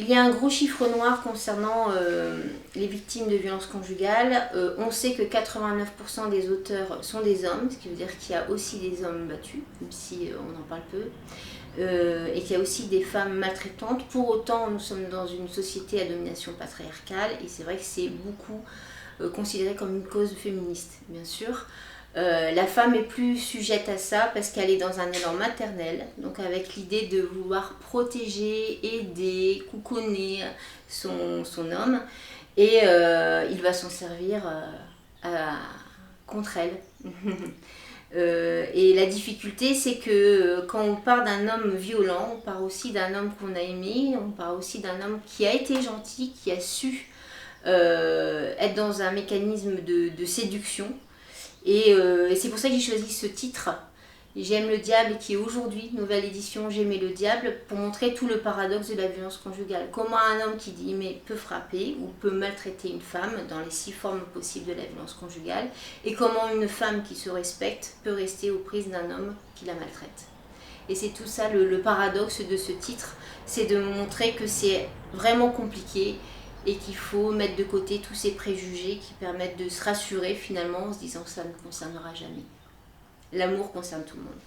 Il y a un gros chiffre noir concernant les victimes de violences conjugales. On sait que 89% des auteurs sont des hommes, ce qui veut dire qu'il y a aussi des hommes battus, même si on en parle peu, et qu'il y a aussi des femmes maltraitantes. Pour autant, nous sommes dans une société à domination patriarcale, et c'est vrai que c'est beaucoup considéré comme une cause féministe, bien sûr. La femme est plus sujette à ça parce qu'elle est dans un élan maternel, donc avec l'idée de vouloir protéger, aider, coucouner son homme, et il va s'en servir contre elle. Et la difficulté, c'est que quand on part d'un homme violent, on part aussi d'un homme qu'on a aimé, on part aussi d'un homme qui a été gentil, qui a su être dans un mécanisme de séduction. Et c'est pour ça que j'ai choisi ce titre, J'aime le diable, qui est aujourd'hui, nouvelle édition, J'aimais le diable, pour montrer tout le paradoxe de la violence conjugale. Comment un homme qui dit mais peut frapper ou peut maltraiter une femme dans les 6 formes possibles de la violence conjugale, et comment une femme qui se respecte peut rester aux prises d'un homme qui la maltraite. Et c'est tout ça le paradoxe de ce titre, c'est de montrer que c'est vraiment compliqué et qu'il faut mettre de côté tous ces préjugés qui permettent de se rassurer finalement en se disant que ça ne concernera jamais. L'amour concerne tout le monde.